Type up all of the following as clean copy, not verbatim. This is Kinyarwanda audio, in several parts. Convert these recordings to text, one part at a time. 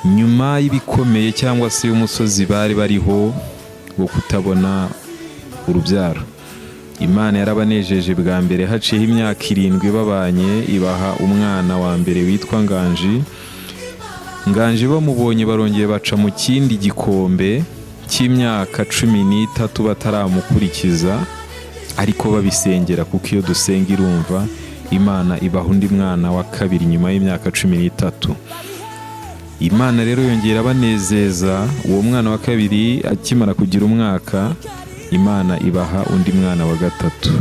nyuma y'ibikomeye cyangwa se y'umusozi bari bariho wo kutabona urubyaro. Imana yarabanejeje bwa mbere haciyeho imyaka 7 babanye, ibaha umwana wa mbere witwa Nganji bamubonye barongeye baca mu kindi gikombe cy'imyaka 13 bataramukurikiza, ariko babisengera kuko iyo dusenga irumva. Imana ibaha undi mwana wa kabiri nyuma y'imyaka 13. Imana rero yongera banezeza. Uwo mwana wa kabiri akimara kugira umwaka, Imana ibaha undi mwana wa gatatu.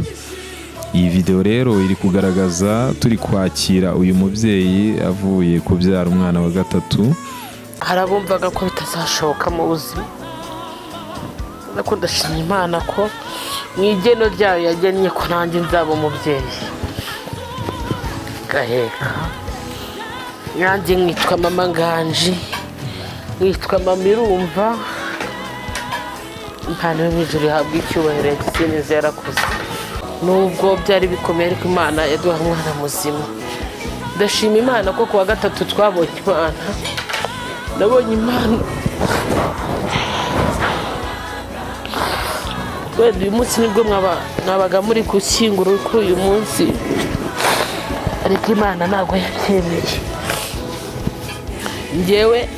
Iyi video rero iri kugaragaza turi kwakira uyu mubyeyi avuye kubyara umwana wa gatatu. Harabumvaga ko bitazashoboka mu buzima, nako ndashimye Imana ko mu igeno ryayo yagennye ko nanjye nzaba umubyeyi. Gaheka nanjye nkitwa mama Nganji, nkitwa mama Irumva. Impano yo mu ijuru ihabwa icyubahiro, yagize neza, yarakoze. Nubwo byari bikomeye ariko Imana yaduha umwana muzima. Ndashima Imana ko kuwa gatatu twabonye Imana. Nabonye Imana. Uyu munsi nibwo mwabaga muri gushyingura kuri uyu munsi, ariko Imana ntabwo yabyemeye. Njyewe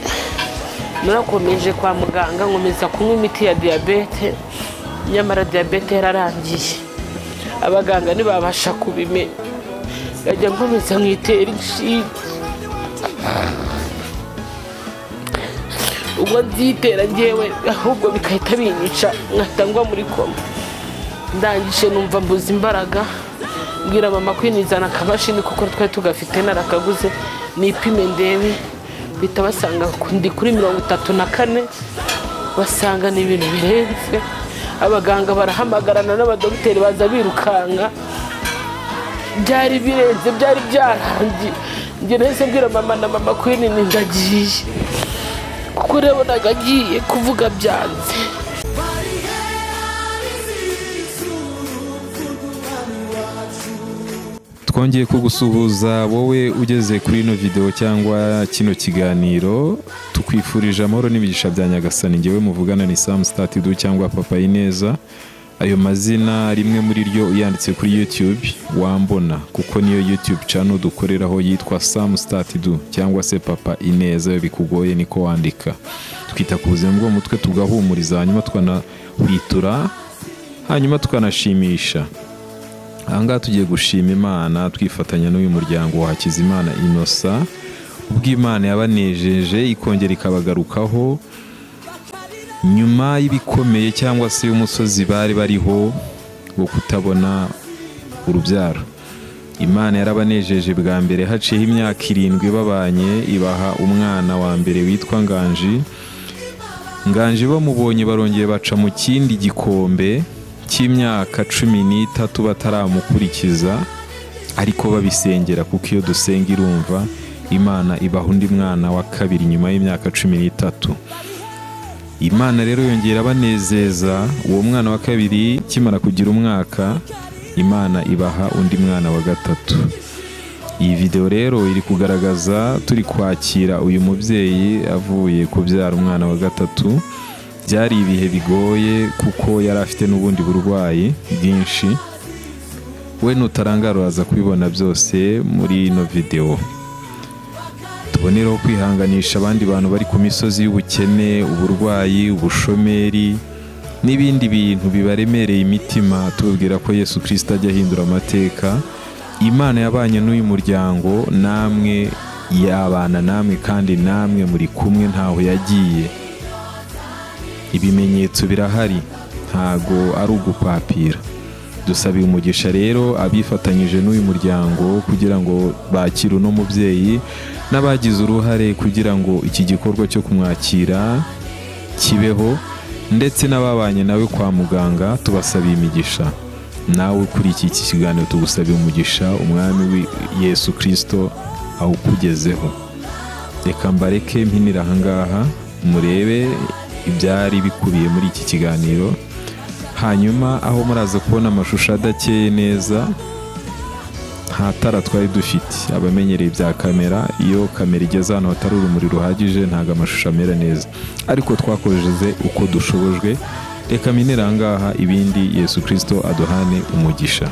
narakomeje kwa muganga nkomeza kunywa imiti ya diyabete, nyamara diyabete yararangiye. Abaganga ntibabasha kubimenya, ngajya nkomeza nkitera inshinge. Ubwo nzitera njyewe ahubwo bikahita binyica, nkatangwa muri koma. Ndangije numva mbuze imbaraga, mbwira mama kwinizana akamashini kuko twari tugafite narakaguze nipime ndebe. Bita basanga ndi kuri 34, basanga ni ibintu birenze. Abaganga barahamagarana n'abadogiteri baza birukanka, byari birenze, byari byarangiye. Njye nahise mbwira mama na mama kwinini ndagiye, kuko nabonaga agiye kuvuga byanze. Twongeye kugusuhuza wowe ugeze kuri ino video cyangwa kino kiganiro. Tukwifurije amahoro n'imigisha bya Nyagasani. Njyewe muvugana ni Sam Start Du cyangwa Papa Ineza. Ayo mazina rimwe muri ryo uyanditse kuri YouTube wambona, kuko niyo YouTube channel dukoreraho yitwa Sam Start Du cyangwa se Papa Ineza. Bikugoye niko wandika. Twita ku buzima bwo mutwe, tugahumuriza, hanyuma twanahwitura, hanyuma tukanashimisha. Ahangaha tugiye gushima Imana twifatanya n'uyu muryango wa Hakizimana Innocent. Ubwo Imana yabanejeje ikongera ikabagarukaho nyuma y'ibikomeye cyangwa se y'umusozi bari bariho wo kutabona urubyaro. Imana yarabanejeje bwa mbere haciyeho imyaka 7 babanye, ibaha umwana wa mbere witwa Nganji bamubonye barongeye baca mu kindi gikombe cy'imyaka 13 bataramukurikiza, ariko babisengera kuko iyo dusenga irumva. Imana ibaha undi mwana wa kabiri nyuma y'imyaka 13. Imana rero yongera banezeza. Uwo mwana wa kabiri kimara kugira umwaka, Imana ibaha undi mwana wa gatatu. Iyi video rero iri kugaragaza turi kwakira uyu mubyeyi avuye kubyara umwana wa gatatu. Byari ibihe bigoye kuko yari afite n'ubundi burwayi bwinshi. We nutarangara uraza kubibona byose muri ino video. Tuboneraho kwihanganisha abandi bantu bari ku misozi y'ubukene, uburwayi, ubushomeri n'ibindi bintu bibaremereye imitima. Tubabwira ko Yesu Kristo ajya ahindura amateka. Imana yabanye n'uyu muryango, namwe yabana namwe, kandi namwe muri kumwe, ntaho yagiye. Ibimenyetso birahari, ntago ari ugupapira. Dusabiye umugisha rero abifatanyije n'uyu muryango kugira ngo bakire uno mubyeyi, n'abagize uruhare kugira ngo iki gikorwa cyo kumwakira kibeho, ndetse n'ababanye nawe kwa muganga. Tubasabiye imigisha. Nawe kuri iki kiganiro tugusabiye umugisha, umwami Yesu Kristo awukugezeho. Reka mbareke mpinira ahangaha murebe ibyari bikubiye muri iki kiganiro, hanyuma aho muraza kubona amashusho adakeye neza, nta tara twari dufite. Abamenyereye bya kamera, iyo kamera igeze ahantu hatari urumuri ruhagije ntabwo amashusho amera neza, ariko twakojeje uko dushobojwe. Reka minere aha ngaha, ibindi Yesu Kristo aduhane umugisha.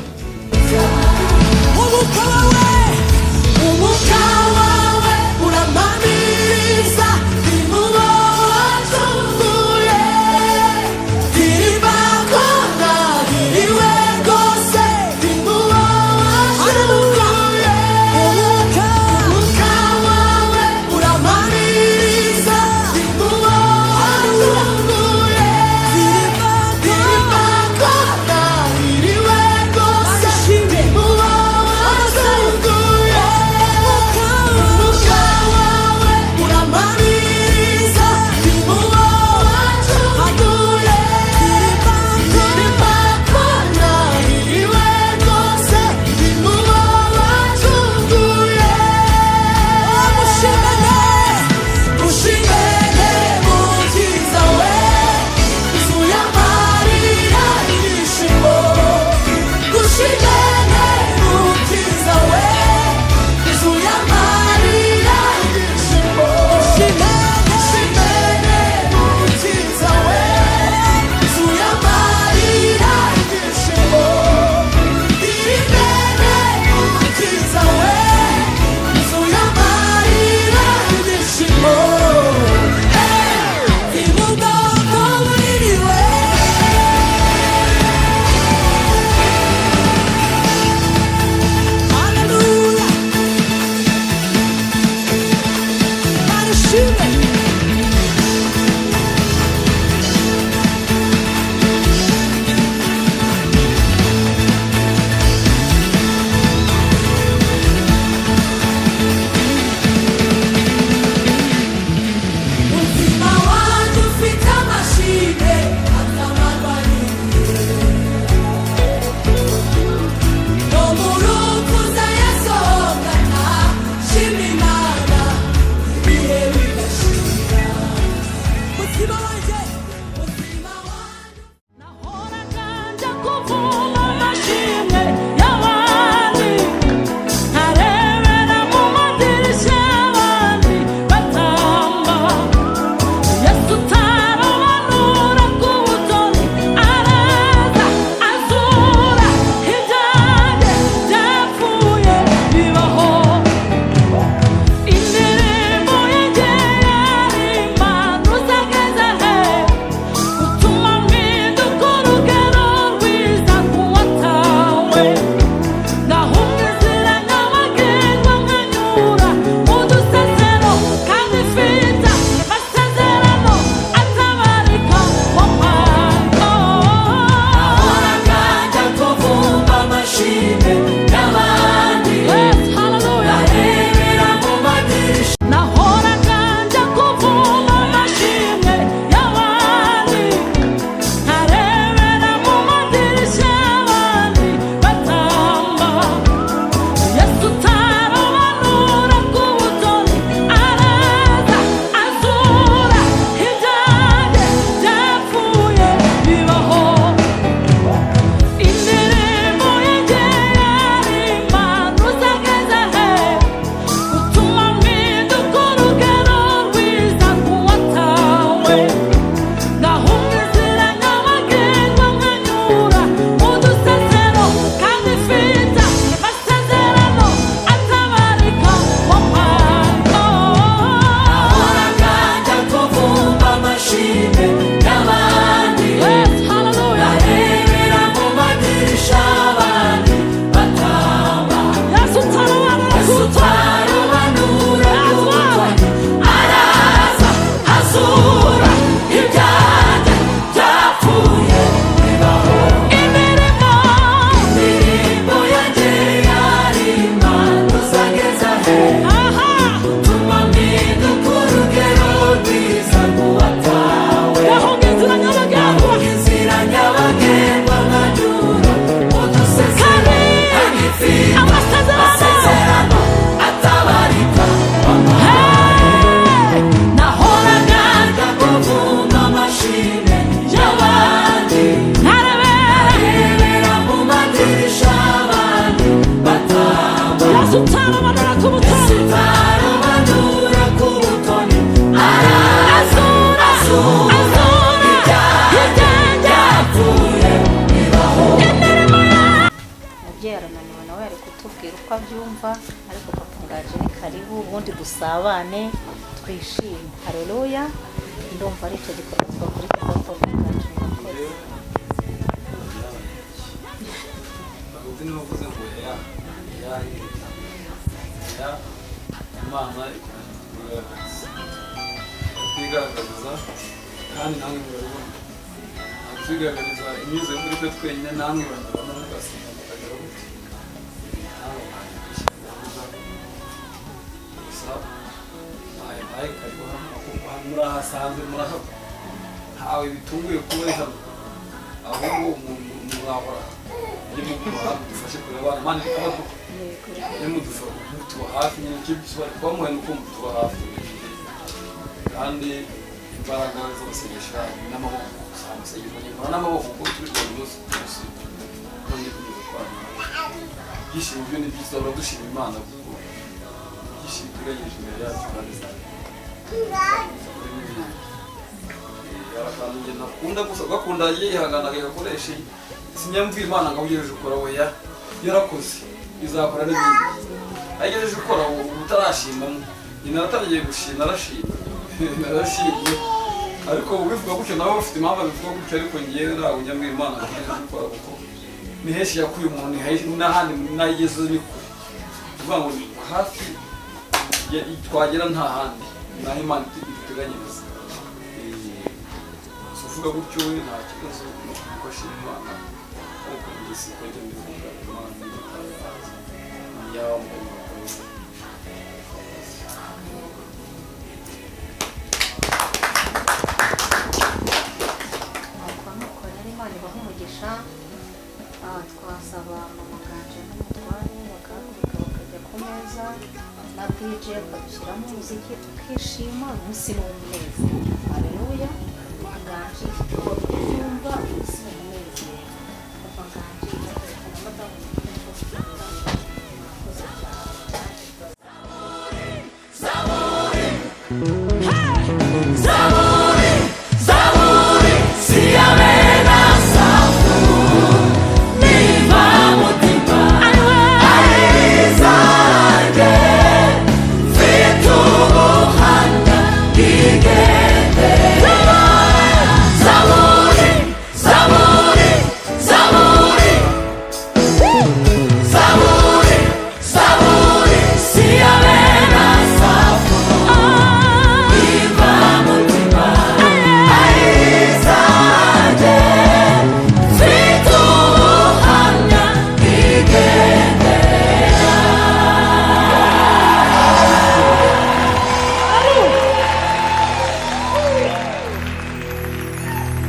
babyumva, ariko papa Nganji ni karibu, ubundi dusabane twishime. Haleluya. Ndumva ari icyo gikorwa twakurikiza papa Nganji. Imana twigaragaza kandi namwe murabibona, twigaragariza inyuze muri twe twenyine, namwe banabona mugasenga mukagira gute gusa aye kariho hano murahasanze murahaba, ntawe bitunguye kuba ari hano, ahubwo mwahora iyo mudufashe kureba abana Imana iri kubaduha, iyo mutuba hafi nyine icyo twamuhaye ni uko mutuba hafi, kandi imbaraga z'amasengesho n'amaboko amasengesho nyuma n'amaboko kuko turi kubona umunsi ku munsi none kugeza kwa ibyishimo byo ni byiza, duhora dushima Imana kuko ibyishimo tugejeje imbere yacu kandi akantu njye nakunda gusa gakunda yihangana agakoresha sinyamvira Imana ngo ugejeje ukora oya yarakoze izakora n'ibindi agejeje ukora utarashimamo nyina atangiye gushima arashima narashimye, ariko ubivuga gutyo nawe ufite impamvu abivuga gutyo, ariko ngewe ntabwo njya mbwira Imana ngo ugejeje ukora kuko ni henshi yakuye umuntu n'ahandi nayigeze ni kure, uvuga ngo hafi twagera nta handi naho Imana iduteganyiriza, uvuga gutyo we nta kibazo kuko ashima Imana, ariko njye siko njya mbivuga Imana ni yawe mu twasaba mama Nganji n'umutware bagahaguruka bakajya ku meza na DJ akadushyiramo umuziki tukishima, umunsi ni umunezero. Haleluya. Nganji uko byumva umunsi ni umunezero. Papa Nganji na madamu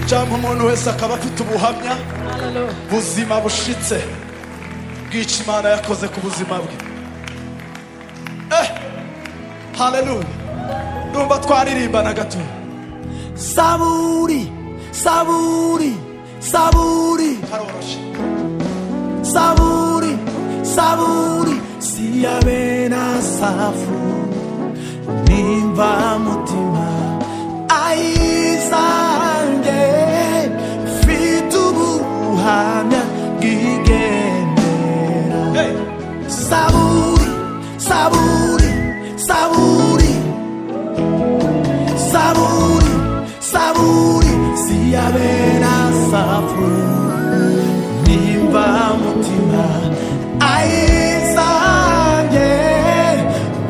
cyangwa umuntu wese akaba afite ubuhamya buzima bushitse bw'icyo Imana yakoze ku buzima bwe. Haleluya. Ndumva twaririmbana gato. Saburi, saburi, saburi, saburi, saburi, siyabena safu nimba mutima aizange fitubuhamya gigendera. Saburi, saburi, saburi, saburi, saburi, siyabena safu nimba mutima aizange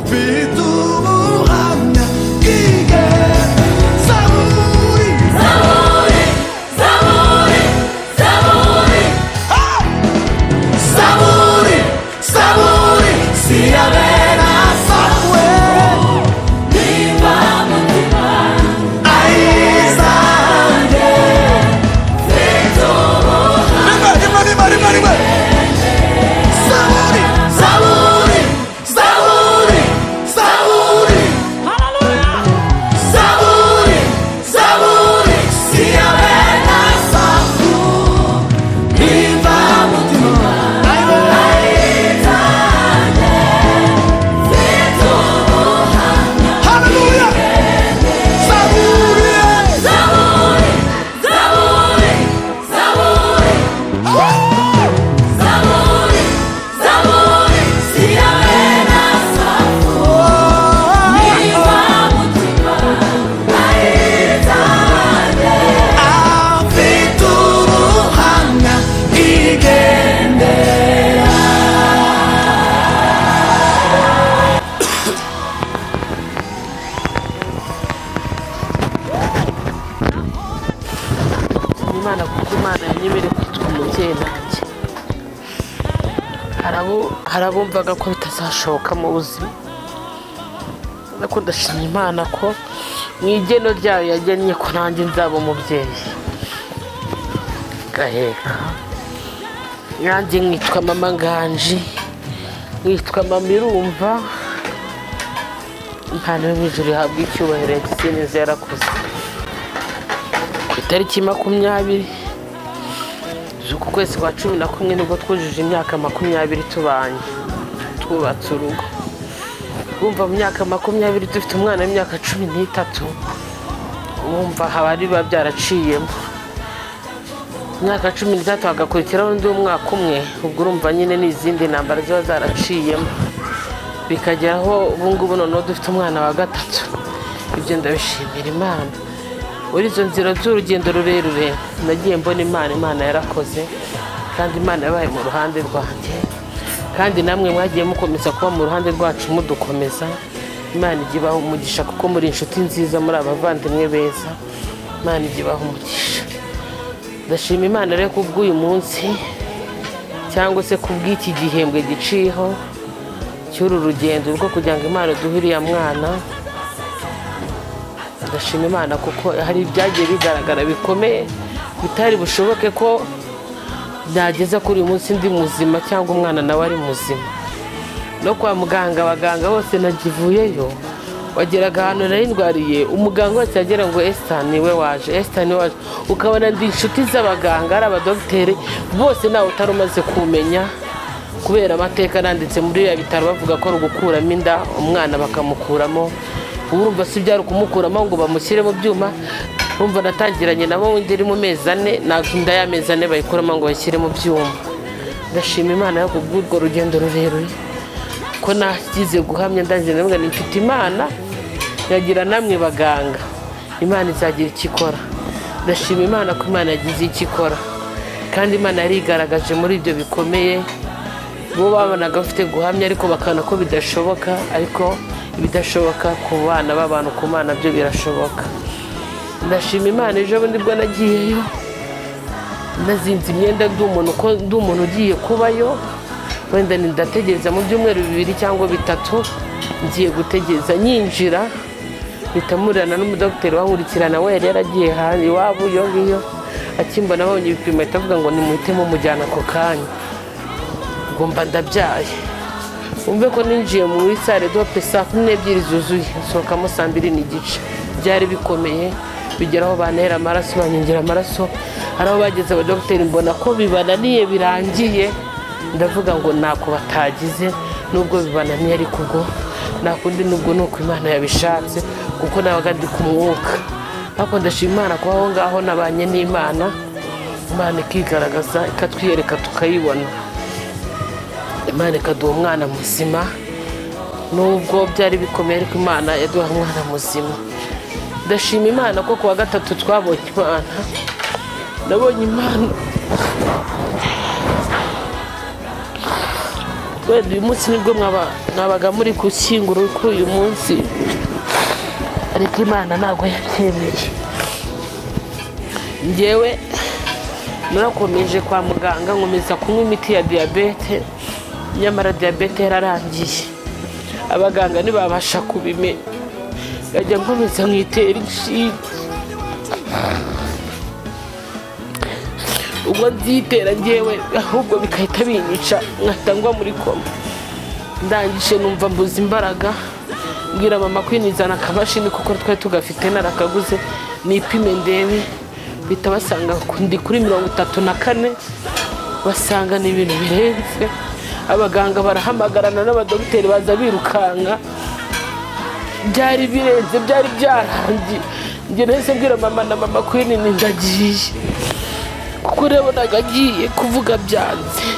fitubuhamya gigendera. Saburi, saburi, saburi, saburi, saburi, saburi, siyabena safu nimba mutima aizange fitubuhamya Imana kuko Imana yanyemereye kwitwa umubyeyi nanjye. Hari abumvaga ko bitazashoboka mu buzima, ariko ndashima Imana ko mu igeno ryayo yagennye ko nanjye nzaba umubyeyi gaheka. Nanjye nkitwa mama Nganji, nkitwa mama Irumva. Imana yo mu ijuru ihabwa icyubahiro, yagize neza, yarakoze. Ku itariki 20 z'uku kwezi kwa 11 nibwo twujuje imyaka 20 tubanye, twubatse urugo. Urumva mu myaka 20 dufite umwana w'imyaka 13, urumva habari biba byaraciyemo. Imyaka 13 hagakurikiraho undi umwaka umwe, ubwo urumva nyine n'izindi ntambara ziba zaraciyemo, bikageraho ubu ngubu noneho dufite umwana wa 3. Ibyo ndabishimira Imana. Muri izo nzira z'urugendo rurerure nagiye mbona Imana yarakoze, kandi Imana yabaye mu ruhande rwanjye, kandi namwe mwagiye mukomeza kuba mu ruhande rwacu mudukomeza. Imana ijye ibaha umugisha kuko muri inshuti nziza, muri abavandimwe beza. Imana ijye ibaha umugisha. Ndashima Imana rero kubw'uyu munsi, cyangwa se kubw'iki gihembwe giciyeho cy'uru rugendo rwo kugira ngo Imana duhe uriya mwana. Ndashima Imana kuko hari ibyagiye bigaragara bikomeye bitari bushoboke ko byageza kuri uyu munsi ndi muzima, cyangwa umwana nawe ari muzima. No kwa muganga, abaganga bose nagivuyeyo, wageraga ahantu nari ndwariye, umuganga wese yagera ngo Esther niwe waje, Esther niwe waje, ukabona ndi inshuti z'abaganga, ari abadogiteri bose nawe utari umaze kumenya, kubera amateka nanditse muri ya bitaro bavuga ko ari ugukuramo inda umwana bakamukuramo. Urumva si byari kumukuramo ngo bamushyire mu byuma. Urumva natangiranye nabo ndi mu mezi 4, ntabwo inda y'amezi 4 bayikuramo ngo bashyire mu byuma. Ndashima Imana yo kubw'urwo rugendo rurerure ko nagize guhamya, ndagira ngo mfite Imana, yagira namwe baganga, Imana izagira icyo ikora. Ndashima Imana ko Imana yagize icyo ikora, kandi Imana yarigaragaje muri ibyo bikomeye. Bo babonaga bafite guhamya ariko bakana ko bidashoboka, ariko ibidashoboka ku bana b'abantu ku Mana byo birashoboka. Ndashima Imana, ejo bundi bwo nagiyeyo nazinze imyenda ndi umuntu ugiye kubayo, wenda ndategereza mu byumweru 2 cyangwa 3, ngiye gutegereza. Nyinjira bitamurana n'umudokiteri wankurikirana, we yari yaragiye hanze iwabo iyo ngiyo, akimbona abonye ibipimo ahita avuga ngo nimuhitemo mujyana ako kanya, ngo mba ndabyaye. Umve ko ninjiye muri sale dope saa 12 zuzuye, nsohokamo saa 2:15. Byari bikomeye, bigeraho bantera amaraso, banyingira amaraso. Hari aho bageze abadokiteri mbona ko bibananiye birangiye, ndavuga ngo ntako batagize, nubwo bibananiye ariko ubwo nakundi, nubwo nuko Imana yabishatse, kuko nabaga ndi ku mwuka. Ariko ndashima Imana ko aho ngaho nabanye n'Imana, Imana ikigaragaza, ikatwiyereka tukayibona. Imana ikaduha umwana muzima, nubwo byari bikomeye ariko Imana yaduha umwana muzima. Ndashima Imana ko kuwa 3 twabonye Imana, nabonye Imana. Wenda uyu munsi nibwo mwabaga muri gushyingura kuri uyu munsi, ariko Imana ntabwo yabyemeye. Njyewe narakomeje kwa muganga, nkomeza kunywa imiti ya diyabete, nyamara diyabete yararangiye, abaganga ntibabasha kubimenya. Ngajya nkomeza nkitera inshinge, ubwo nzitera njyewe ahubwo bikahita binyica, nkatangwa muri koma. Ndangije numva mbuze imbaraga, mbwira mama kwinizana akabashini kuko twari tugafite narakaguze, nipime ndebe. Bita basanga ndi kuri 34, basanga ni ibintu birenze. Abaganga barahamagarana n'abadogiteri baza birukanka, byari birenze, byari byarangiye. Njye nahise mbwira mama na mama kwinini ndagiye, kuko nabonaga agiye kuvuga byanze,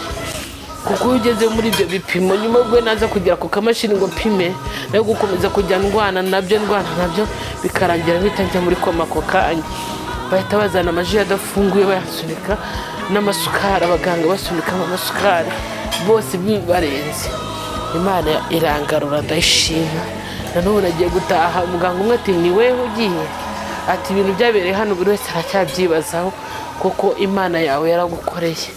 kuko ugeze muri ibyo bipimo nyuma ubwo naza kugera ku kamashini ngo mpime, no gukomeza kujya ndwana nabyo bikarangira bita njya muri koma ako kanya. Bahita bazana amaji adafunguye bayasunika n'amasukari, abaganga basunika amasukari, bose bibarenze. Imana irangarura, ndayishima. Nanone nagiye gutaha, umuganga umwe ati ni wewe ugiye, ati ibintu byabereye hano buri wese aracyabyibazaho, kuko imana yawe yaragukoreye.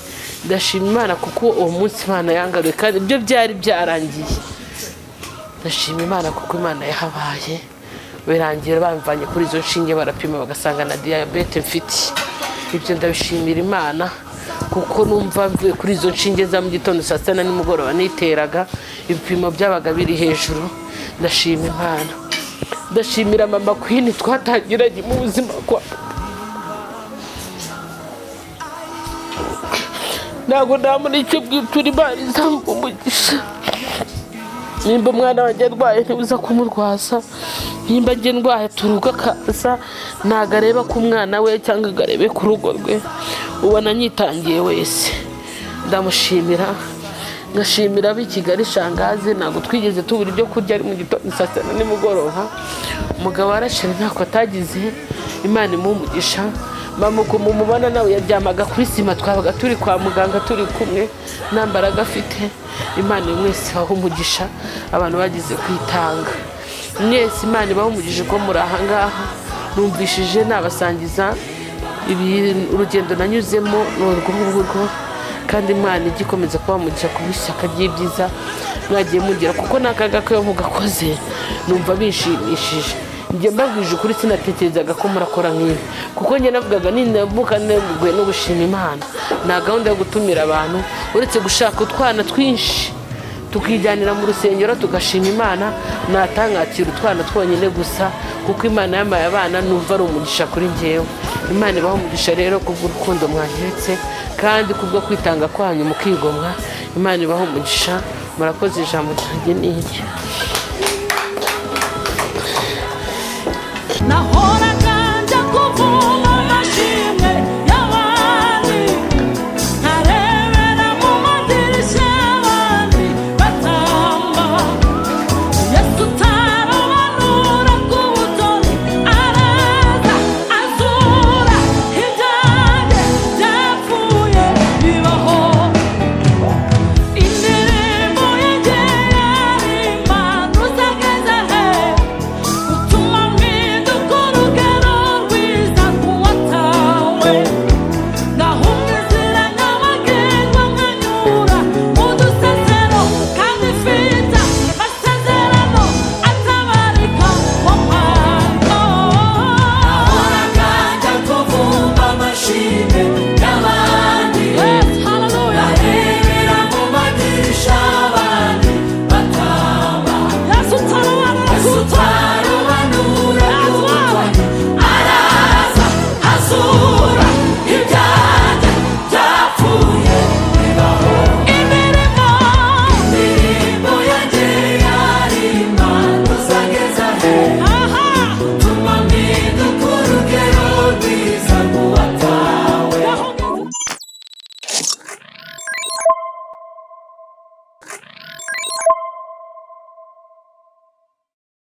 Ndashima imana kuko uwo munsi imana yangaruye kandi ibyo byari byarangiye. Ndashima imana kuko imana yahabaye, birangira bamvanye kuri izo nshinge barapima bagasanga na diyabete mfite. Ibyo ndabishimira imana kuko numva mvuye kuri izo nshinge za mu gitondo saa sita na nimugoroba niteraga, ibipimo byabaga biri hejuru. Ndashima imana. Ndashimira mama Queen twatangiranye mu buzima kwa ntabwo ndamura icyo bwitura imana izampa umugisha. Nimba umwana wanjye arwaye ntibuza kumurwaza, nimba njye ndwaye turuga akaza, ntabwo areba ku mwana we cyangwa ngo arebe ku rugo rwe, ubona nyitangiye wese. Ndamushimira, ngashimira ab'i Kigali Shangazi, ntabwo twigeze tubura ibyo kurya ari mu gitondo saa sita na nimugoroba. Umugabo warashere ntako atagize, imana imuha umugisha. Mama uko mumubona nawe yaryamaga kuri sima, twabaga turi kwa muganga turi kumwe, nta mbaraga afite. Imana mwese ibaha umugisha, abantu bagize kwitanga mwese imana ibaha umugisha ko muri aha ngaha. Numvishije nabasangiza urugendo nanyuzemo n'urwo ngurwo, kandi imana igikomeza kuba umugisha ku bw'ishyaka ry'ibyiza mwagiye mugira, kuko n'akaga ko mugakoze numva bishimishije. Njye mbabwije ukuri sinatekerezaga ko murakora nk'ibi, kuko njye navugaga nindamuka neguye no gushima imana. Nta gahunda yo gutumira abantu uretse gushaka utwana twinshi tukijyanira mu rusengero tugashima imana, natangakira utwana twonyine gusa, kuko imana yamaye abana numva ari umugisha kuri njyewe. Imana ibaho umugisha rero kubw'urukundo mwanyeretse kandi kubwo kwitanga kwanyu mukigomwa. Imana ibaho umugisha, murakoze. Ijambo ryanjye ni iryo. Now